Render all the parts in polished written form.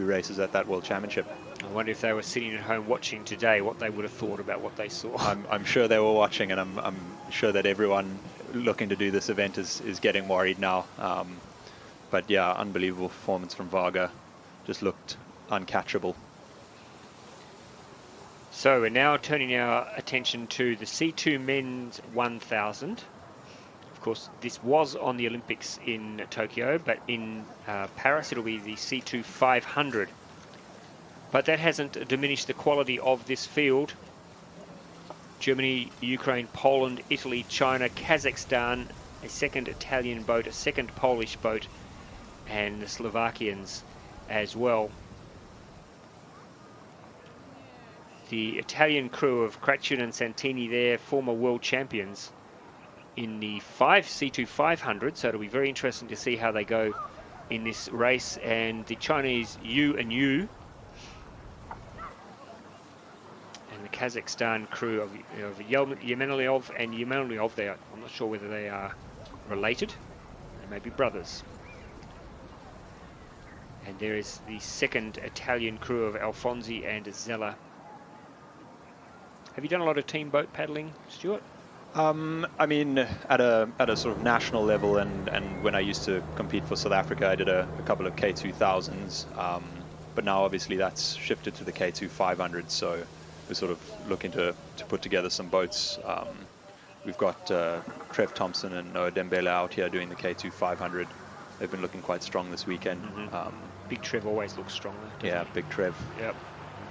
who races at that World Championship. I wonder if they were sitting at home watching today, what they would have thought about what they saw. I'm sure they were watching, and I'm sure that everyone looking to do this event is getting worried now. But yeah, unbelievable performance from Varga. Just looked uncatchable. So we're now turning our attention to the C2 Men's 1000. Of course, this was on the Olympics in Tokyo, but in Paris it'll be the C2 500. But that hasn't diminished the quality of this field. Germany, Ukraine, Poland, Italy, China, Kazakhstan, a second Italian boat, a second Polish boat, and the Slovakians as well. The Italian crew of Kratchen and Santini there, former world champions in the C2 500, so it'll be very interesting to see how they go in this race. And the Chinese Yu and Yu, and the Kazakhstan crew of Yemenelyov and Yemenelyov, I'm not sure whether they are related, they may be brothers. And there is the second Italian crew of Alfonsi and Zella. Have you done a lot of team boat paddling, Stuart? I mean, at a sort of national level, and when I used to compete for South Africa, I did a couple of K2000s. But now obviously that's shifted to the K2 500, so we're sort of looking to put together some boats. We've got Trev Thompson and Noah Dembele out here doing the K2 500. They've been looking quite strong this weekend. Big Trev always looks strong. Yeah, Big Trev. Yep,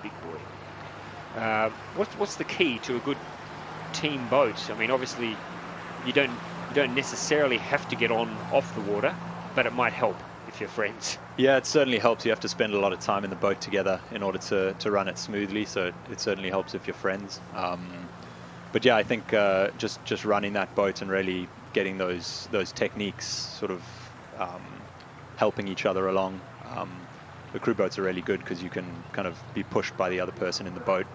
big boy. What's the key to a good team boat? I mean, obviously you don't necessarily have to get on off the water, but it might help if you're friends. Yeah, it certainly helps. You have to spend a lot of time in the boat together in order to run it smoothly, so it certainly helps if you're friends. But yeah, I think just running that boat and really getting those techniques sort of helping each other along. The crew boats are really good because you can kind of be pushed by the other person in the boat.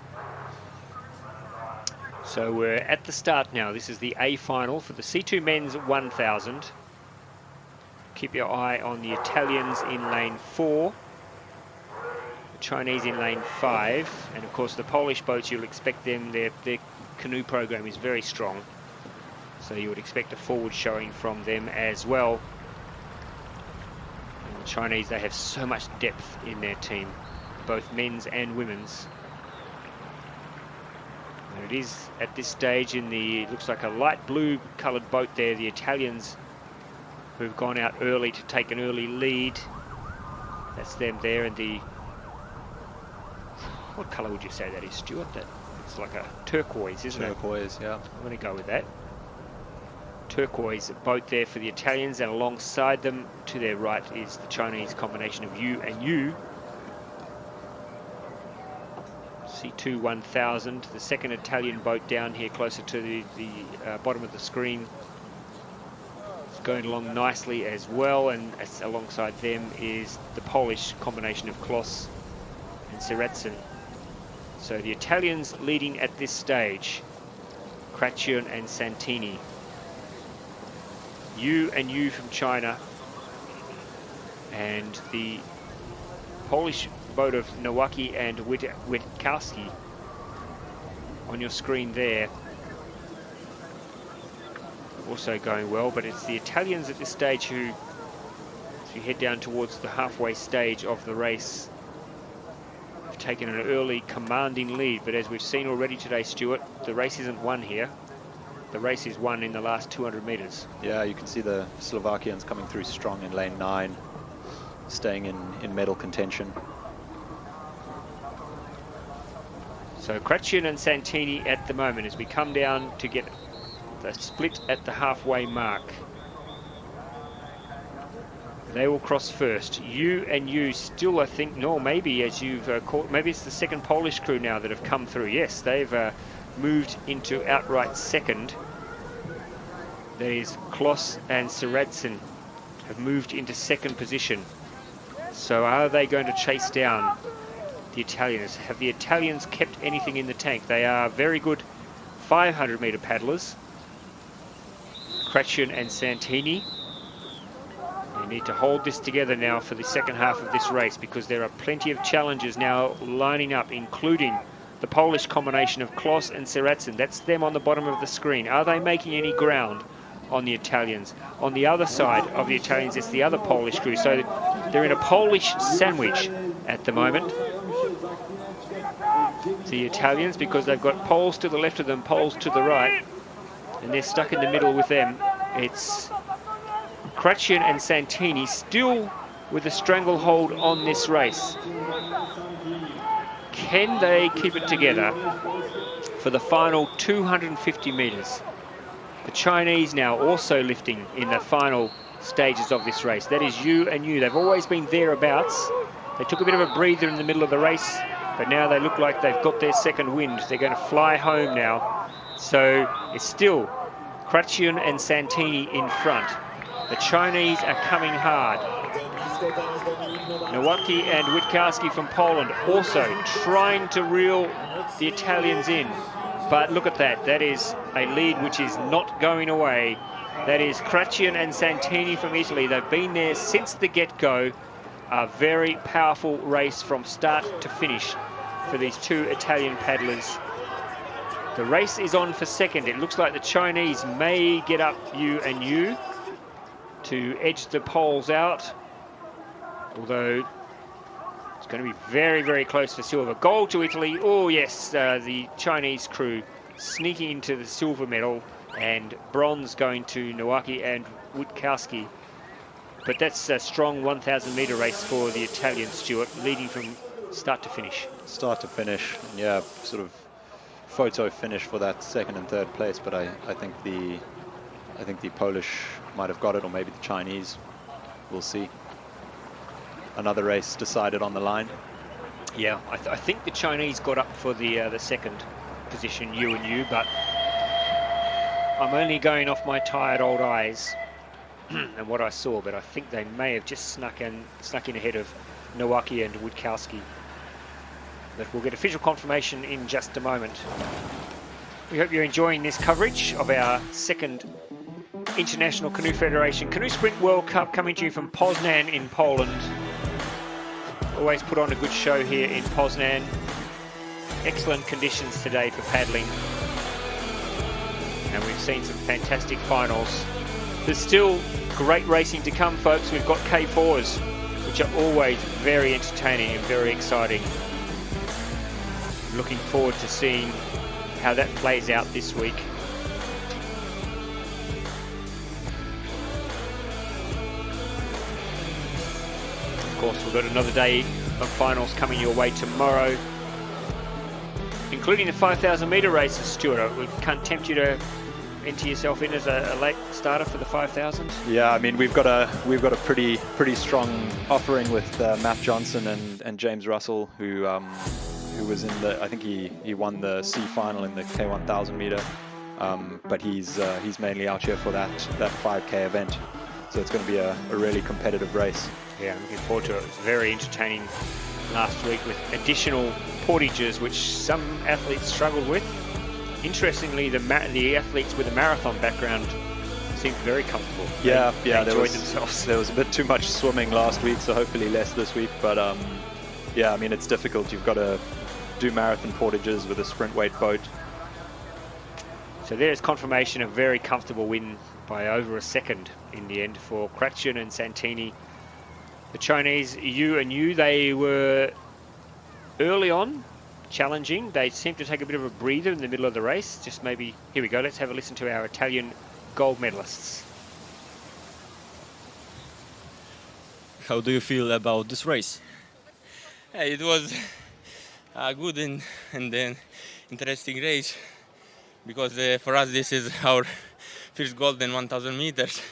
So we're at the start now. This is the A final for the C2 Men's 1000. Keep your eye on the Italians in lane 4, the Chinese in lane 5, and of course the Polish boats, you'll expect them, their canoe program is very strong, so you would expect a forward showing from them as well. And the Chinese, they have so much depth in their team, both men's and women's. And it is at this stage in the, looks like a light blue coloured boat there, the Italians who've gone out early to take an early lead. That's them there, and the, what colour would you say that is, Stuart? That it's like a turquoise, isn't it? Turquoise, yeah. I'm going to go with that. Turquoise boat there for the Italians, and alongside them to their right is the Chinese combination of Yu and Yu. C2 1000, the second Italian boat down here closer to the bottom of the screen. It's going along nicely as well, and alongside them is the Polish combination of Klos and Siretsyn. So the Italians leading at this stage, Kratchen and Santini. Yu and Yu from China, and the Polish boat of Nowacki and Witkowski on your screen there. Also going well, but it's the Italians at this stage who, as you head down towards the halfway stage of the race, have taken an early commanding lead. But as we've seen already today, Stuart, the race isn't won here. The race is won in the last 200 meters. Yeah, you can see the Slovakians coming through strong in lane 9, staying in medal contention. So Kratchen and Santini at the moment, as we come down to get the split at the halfway mark. They will cross first. Yu and Yu still, I think, no, maybe as you've caught, maybe it's the second Polish crew now that have come through. Yes, they've moved into outright second. That is Klos and Siretsyn have moved into second position. So are they going to chase down the Italians? Have the Italians kept anything in the tank? They are very good 500-meter paddlers, Kratchen and Santini. They need to hold this together now for the second half of this race, because there are plenty of challengers now lining up, including the Polish combination of Klos and Seratzen. That's them on the bottom of the screen. Are they making any ground on the Italians? On the other side of the Italians, it's the other Polish crew. So they're in a Polish sandwich at the moment, the Italians, because they've got Poles to the left of them, Poles to the right, and they're stuck in the middle with them. It's Kratchen and Santini still with a stranglehold on this race. Can they keep it together for the final 250 metres? The Chinese now also lifting in the final stages of this race. That is you and you. They've always been thereabouts. They took a bit of a breather in the middle of the race, but now they look like they've got their second wind. They're going to fly home now. So it's still Kratchen and Santini in front. The Chinese are coming hard. Nowacki and Witkowski from Poland also trying to reel the Italians in. But look at that. That is a lead which is not going away. That is Kratchen and Santini from Italy. They've been there since the get-go. A very powerful race from start to finish for these two Italian paddlers. The race is on for second. It looks like the Chinese may get up you and you to edge the Poles out, although it's going to be very, very close for silver. Gold to Italy. Oh yes, the Chinese crew sneaking into the silver medal, and bronze going to Nowacki and Witkowski. But that's a strong 1,000 metre race for the Italian, Stuart, leading from start to finish. Start to finish, yeah, sort of photo finish for that second and third place. But I think the Polish might have got it, or maybe the Chinese. We'll see. Another race decided on the line. Yeah, I think the Chinese got up for the second position, you and you, but I'm only going off my tired old eyes and what I saw, but I think they may have just snuck in ahead of Nowacki and Witkowski. But we'll get official confirmation in just a moment. We hope you're enjoying this coverage of our second International Canoe Federation Canoe Sprint World Cup, coming to you from Poznan in Poland. Always put on a good show here in Poznan. Excellent conditions today for paddling. And we've seen some fantastic finals. There's still great racing to come, folks. We've got K4s, which are always very entertaining and very exciting. Looking forward to seeing how that plays out this week. Of course, we've got another day of finals coming your way tomorrow, including the 5,000 metre races, Stuart. We can't tempt you to enter yourself in as a late starter for the 5,000. Yeah, I mean, we've got a pretty strong offering with Matt Johnson and James Russell, who was in the, I think he won the C final in the K1000 meter, but he's mainly out here for that 5K event. So it's going to be a really competitive race. Yeah, I'm looking forward to it. It was very entertaining last week with additional portages, which some athletes struggled with. Interestingly, the athletes with a marathon background seemed very comfortable. Yeah, they enjoyed themselves. There was a bit too much swimming last week, so hopefully less this week. But yeah, I mean, it's difficult. You've got to do marathon portages with a sprint weight boat. So there's confirmation of very comfortable win by over a second in the end for Kratchen and Santini. The Chinese, you and you, they were early on challenging. They seemed to take a bit of a breather in the middle of the race. Just maybe, here we go, let's have a listen to our Italian gold medalists. How do you feel about this race? It was a good and then interesting race, because for us this is our first gold in 1,000 meters.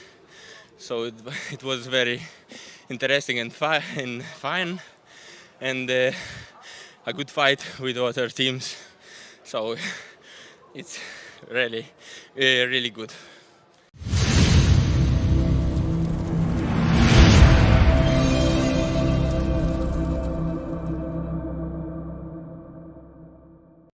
So it was very interesting and fun, and a good fight with other teams. So it's really good.